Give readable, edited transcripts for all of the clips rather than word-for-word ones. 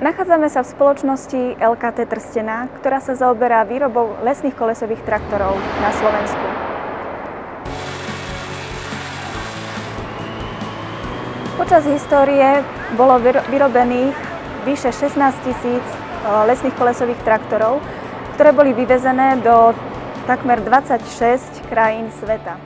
Nachádzame sa v spoločnosti LKT Trstená, ktorá sa zaoberá výrobou lesných kolesových traktorov na Slovensku. Počas histórie bolo vyrobených vyše 16 000 lesných kolesových traktorov, ktoré boli vyvezené do takmer 26 krajín sveta.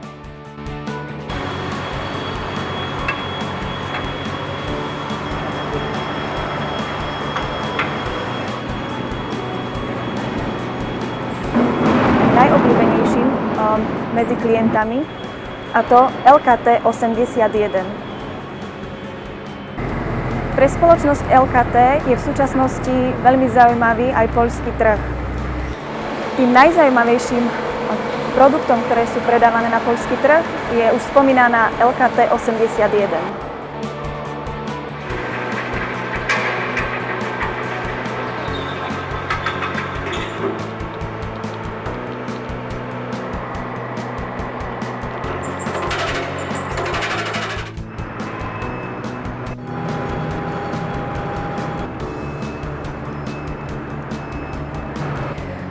Najobľúbenejším medzi klientami, a to LKT 81. Pre spoločnosť LKT je v súčasnosti veľmi zaujímavý aj poľský trh. Tým najzaujímavejším produktom, ktoré sú predávané na poľský trh, je už spomínaná LKT 81.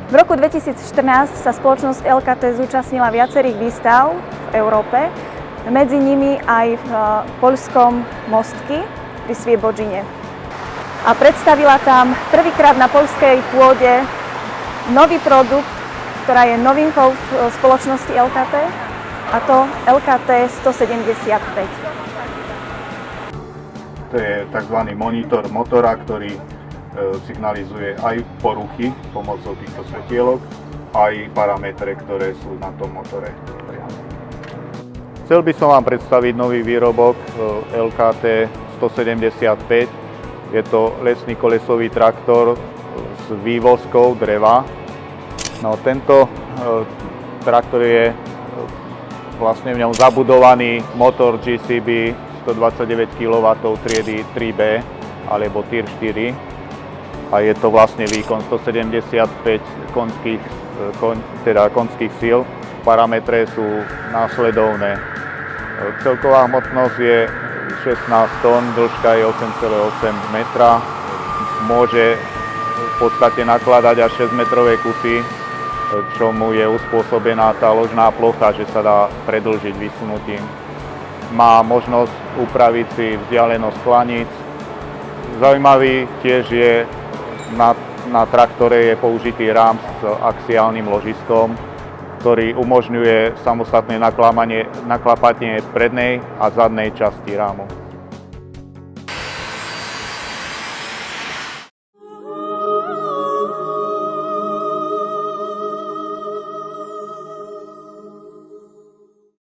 V roku 2014 sa spoločnosť LKT zúčastnila viacerých výstav v Európe, medzi nimi aj v poľskom Mostky pri Sviebodzine. A predstavila tam prvýkrát na poľskej pôde nový produkt, ktorá je novinkou v spoločnosti LKT, a to LKT 175. To je tzv. Monitor motora, ktorý signalizuje aj poruchy pomocou týchto svetielok, aj parametre, ktoré sú na tom motore. Chcel by som vám predstaviť nový výrobok LKT 175. Je to lesný kolesový traktor s vývozkou dreva. No, tento traktor je vlastne v ňom zabudovaný motor GCB 129 kW triedy 3B alebo Tier 4. A je to vlastne výkon 175 konských síl. Parametre sú následovné. Celková hmotnosť je 16 tón, dĺžka je 8,8 metra. Môže v podstate nakladať až 6-metrové kusy, čomu je uspôsobená tá ložná plocha, že sa dá predĺžiť vysunutím. Má možnosť upraviť si vzdialenosť klaníc. Zaujímavý tiež je, na traktore je použitý rám s axiálnym ložiskom, ktorý umožňuje samostatné naklapanie prednej a zadnej časti rámu.